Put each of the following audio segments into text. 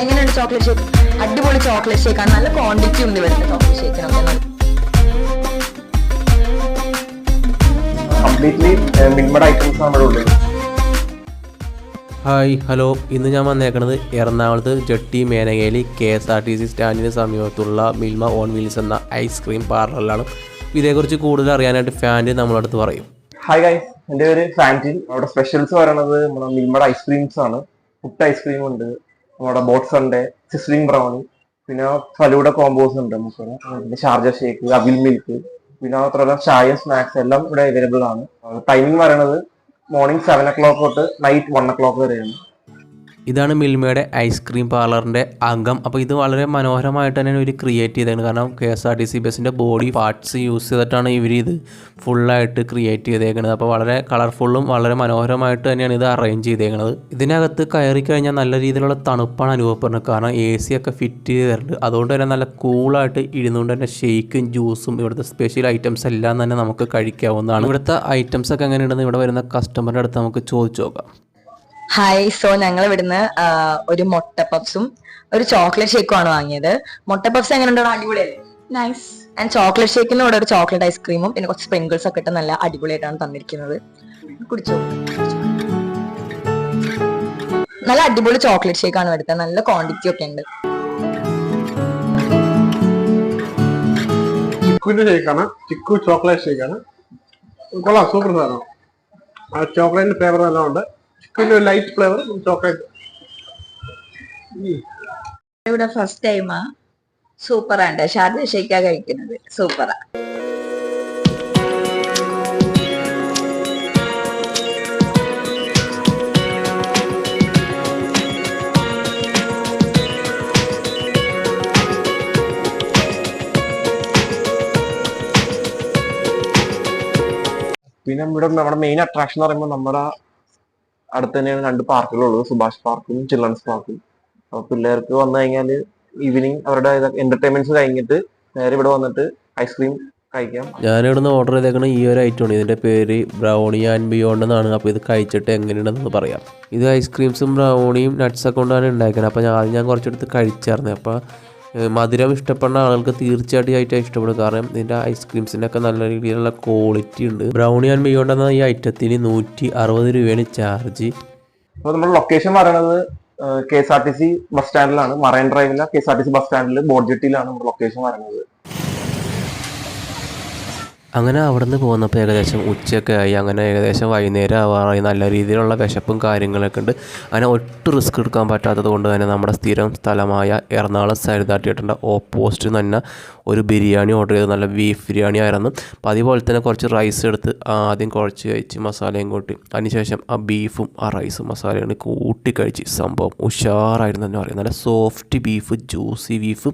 എങ്ങനെയുണ്ട് chocolate shake? അടിപൊളി chocolate ഷേക്കാണ്. നല്ല ക്വാണ്ടിറ്റി ഉണ്ട് ഇവിടുത്തെ ചോക്ലേറ്റ് ഷേക്കിനൊക്കെ. കംപ്ലീറ്റ്ലി മിൽമഡ് ഐറ്റംസ് നമ്മുടെ ഉള്ളിൽ. ഹായ് ഹലോ, ഇന്ന് ഞാൻ വന്നേക്കുന്നത് എറണാകുളത്ത് ജട്ടി മേനകേലി KSRTC സ്റ്റാൻഡിന് സമീപത്തുള്ള മിൽമ ഓൺ വീൽസ് എന്ന ഐസ്ക്രീം പാർലറിലാണ്. ഇതേക്കുറിച്ച് കൂടുതൽ അറിയാനായിട്ട് ഫാൻറ്റി നമ്മളടുത്ത് പറയും. ഹായ് ഗൈസ്, എൻ്റെ പേര് ഫാൻറ്റിൻ. അവിടെ സ്പെഷ്യൽസ് പറയുന്നത് നമ്മുടെ മിൽമഡ് ഐസ്ക്രീംസ് ആണ്. പുട്ട് ഐസ്ക്രീം ഉണ്ട്, നമ്മുടെ ബോട്ട്സന്റെ സിസ്ലിംഗ് ബ്രൗണി, പിന്നെ ഫലൂഡ കോമ്പോസ് ഉണ്ട് നമുക്ക്, പിന്നെ ഷാർജ ഷേക്ക്, അവിൽ മിൽക്ക്, പിന്നെ മാത്രമല്ല ചായ സ്നാക്സ് എല്ലാം ഇവിടെ അവൈലബിൾ ആണ്. ടൈമിംഗ് പറയുന്നത് മോർണിംഗ് 7 o'clock തൊട്ട് നൈറ്റ് 1 o'clock വരെയാണ്. ഇതാണ് മിൽമയുടെ ഐസ്ക്രീം പാർലറിൻ്റെ അംഗം. അപ്പോൾ ഇത് വളരെ മനോഹരമായിട്ട് തന്നെ ഇവർ ക്രിയേറ്റ് ചെയ്തതാണ്. കാരണം KSRTC ബസ്സിൻ്റെ ബോഡി പാർട്സ് യൂസ് ചെയ്തിട്ടാണ് ഇവർ ഇത് ഫുള്ളായിട്ട് ക്രിയേറ്റ് ചെയ്തേക്കുന്നത്. അപ്പോൾ വളരെ കളർഫുള്ളും വളരെ മനോഹരമായിട്ട് തന്നെയാണ് ഇത് അറേഞ്ച് ചെയ്തേക്കുന്നത്. ഇതിനകത്ത് കയറി കഴിഞ്ഞാൽ നല്ല രീതിയിലുള്ള തണുപ്പാണ് അനുഭവപ്പെടുന്നത്. കാരണം AC ഒക്കെ ഫിറ്റ് ചെയ്തിട്ടുണ്ട്. അതുകൊണ്ട് തന്നെ നല്ല കൂളായിട്ട് ഇരുന്നുകൊണ്ട് തന്നെ ഷേക്കും ജ്യൂസും ഇവിടുത്തെ സ്പെഷ്യൽ ഐറ്റംസ് എല്ലാം തന്നെ നമുക്ക് കഴിക്കാവുന്നതാണ്. ഇവിടുത്തെ ഐറ്റംസ് ഒക്കെ എങ്ങനെയുണ്ടെന്ന് ഇവിടെ വരുന്ന കസ്റ്റമറുടെ അടുത്ത് നമുക്ക് ചോദിച്ചു നോക്കാം. ഹായ്, സോ ഞങ്ങൾ ഇവിടുന്ന് ഒരു മുട്ട പപ്സും ഒരു ചോക്ലേറ്റ് ഷേക്കും ആണ് വാങ്ങിയത്. മുട്ട പപ്സ് എങ്ങനെയുണ്ടോ? അടിപൊളിയല്ലേ? നൈസ്. ആൻഡ് ചോക്ലേറ്റ് ഷേക്കിന് ഇവിടെ ഒരു ചോക്ലേറ്റ് ഐസ്ക്രീമും പിന്നെ കുറച്ച് സ്പ്രിങ്കിൾസ് ഒക്കെ ഇട്ട് നല്ല അടിപൊളിയായിട്ടാണ് തന്നിരിക്കുന്നത്. കുടിച്ചോ. നല്ല അടിപൊളി ചോക്ലേറ്റ് ഷേക്കാണ് ഇവിടുത്തെ. നല്ല ക്വാണ്ടിറ്റി ഒക്കെ ഉണ്ട്. ചിക്കുവിന്റെ ഷേക്കാണ്, ചിക്കു ചോക്ലേറ്റ് ഷേക്കാണ്. കൊള്ളാം, സൂപ്പർ സാധനം. ആ ചോക്ലേറ്റിന്റെ ഫ്ലേവർ എല്ലാം ഉണ്ട്. ചിക്കുവിന്റെ ലൈറ്റ് ഫ്ലേവർ ചോക്ലേറ്റ്. ഇവിടെ ഫസ്റ്റ് ടൈമാ. സൂപ്പറാണ്ട്. ഷാർജ ഷേക്കാ കഴിക്കുന്നത്. സൂപ്പറാ. പിന്നെ ഇവിടെ നമ്മുടെ മെയിൻ അട്രാക്ഷൻ എന്ന് പറയുമ്പോൾ നമ്മുടെ അടുത്ത് തന്നെയാണ് 2 പാർക്കുകളുള്ളത്, സുഭാഷ് പാർക്കും ചിൽഡ്രൻസ് പാർക്കും. അപ്പൊ പിള്ളേർക്ക് വന്നു കഴിഞ്ഞാൽ ഈവനിങ് അവരുടെ എന്റർടൈൻമെന്റ്സ് കഴിഞ്ഞിട്ട് നേരെ ഇവിടെ വന്നിട്ട് ഐസ്ക്രീം കഴിക്കാം. ഞാനിവിടുന്ന് ഓർഡർ ചെയ്തേക്കുന്ന ഈ ഒരു ഐറ്റമാണ്. ഇതിൻ്റെ പേര് ബ്രൗണി ആൻഡ് ബിയോണ്ട് എന്നാണ്. അപ്പോൾ ഇത് കഴിച്ചിട്ട് എങ്ങനെയുണ്ടെന്ന് പറയാം. ഇത് ഐസ്ക്രീംസും ബ്രൗണിയും നട്ട്സൊക്കെ കൊണ്ടാണ് ഉണ്ടാക്കുന്നത്. അപ്പോൾ ഞാൻ കുറച്ചെടുത്ത് കഴിച്ചായിരുന്നു. അപ്പോൾ മധുരം ഇഷ്ടപ്പെടുന്ന ആളുകൾക്ക് തീർച്ചയായിട്ടും ഐറ്റം ഇഷ്ടപ്പെടും. കാരണം ഇതിൻ്റെ ഐസ്ക്രീംസിനൊക്കെ നല്ല രീതിയിലുള്ള ക്വാളിറ്റി ഉണ്ട്. ബ്രൗണി ആൻഡ് ബിയോണ്ട് എന്ന ഈ ഐറ്റത്തിന് 160 രൂപയാണ് ചാർജ്. അപ്പോൾ നമ്മുടെ ലൊക്കേഷൻ പറയുന്നത് KSRTC ബസ് സ്റ്റാൻഡിലാണ്. മറൈൻ ഡ്രൈവിലെ KSRTC ബസ് സ്റ്റാൻഡിൽ ബോട്ട് ജെട്ടിയിലാണ് നമ്മുടെ ലൊക്കേഷൻ പറയുന്നത്. അങ്ങനെ അവിടെ നിന്ന് പോകുന്നപ്പോൾ ഏകദേശം ഉച്ചയൊക്കെ ആയി. അങ്ങനെ ഏകദേശം വൈകുന്നേരം ആവാറായി. നല്ല രീതിയിലുള്ള വിശപ്പും കാര്യങ്ങളൊക്കെ ഉണ്ട്. അങ്ങനെ ഒട്ടും റിസ്ക് എടുക്കാൻ പറ്റാത്തത് കൊണ്ട് തന്നെ നമ്മുടെ സ്ഥിരം സ്ഥലമായ എറണാകുളം സരിത തിയേറ്ററിൻ്റെ ഓപ്പോസിറ്റ് തന്നെ ഒരു ബിരിയാണി ഓർഡർ ചെയ്ത് നല്ല ബീഫ് ബിരിയാണി ആയിരുന്നു. അപ്പോൾ അതുപോലെ തന്നെ കുറച്ച് റൈസ് എടുത്ത് ആദ്യം കുറച്ച് കഴിച്ച് മസാലയും കൂട്ടി അതിനുശേഷം ആ ബീഫും ആ റൈസും മസാലയും കൂട്ടി കഴിച്ച് സംഭവം ഉഷാറായിരുന്നു തന്നെ പറയാം. നല്ല സോഫ്റ്റ് ബീഫ്, ജ്യൂസി ബീഫ്,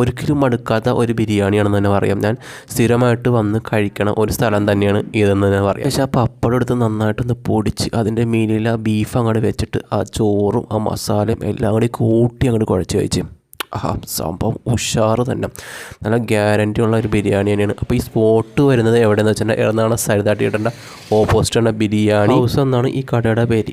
ഒരിക്കലും മടുക്കാത്ത ഒരു ബിരിയാണിയാണെന്ന് തന്നെ പറയാം. ഞാൻ സ്ഥിരമായിട്ട് വന്ന് കഴിക്കണ ഒരു സ്ഥലം തന്നെയാണ് ഇതെന്ന് തന്നെ പറയാം. പക്ഷേ ആ പപ്പടം എടുത്ത് നന്നായിട്ടൊന്ന് പൊടിച്ച് അതിൻ്റെ മീനിൽ ആ ബീഫ് അങ്ങോട്ട് വെച്ചിട്ട് ആ ചോറും ആ മസാലയും എല്ലാം കൂടി കൂട്ടി അങ്ങോട്ട് കുഴച്ച് കഴിച്ച് സംഭവം ഉഷാറ് തന്നെ. നല്ല ഗ്യാരൻറ്റി ഉള്ള ഒരു ബിരിയാണി തന്നെയാണ്. അപ്പോൾ ഈ സ്പോട്ട് വരുന്നത് എവിടെയെന്ന് വെച്ചിട്ടുണ്ടെങ്കിൽ എറണാകുളം സരിത തിയേറ്ററിൻ്റെ ഓപ്പോസിറ്റ് ആണ് ബിരിയാണി ഹൗസ് എന്നാണ് ഈ കടയുടെ പേര്.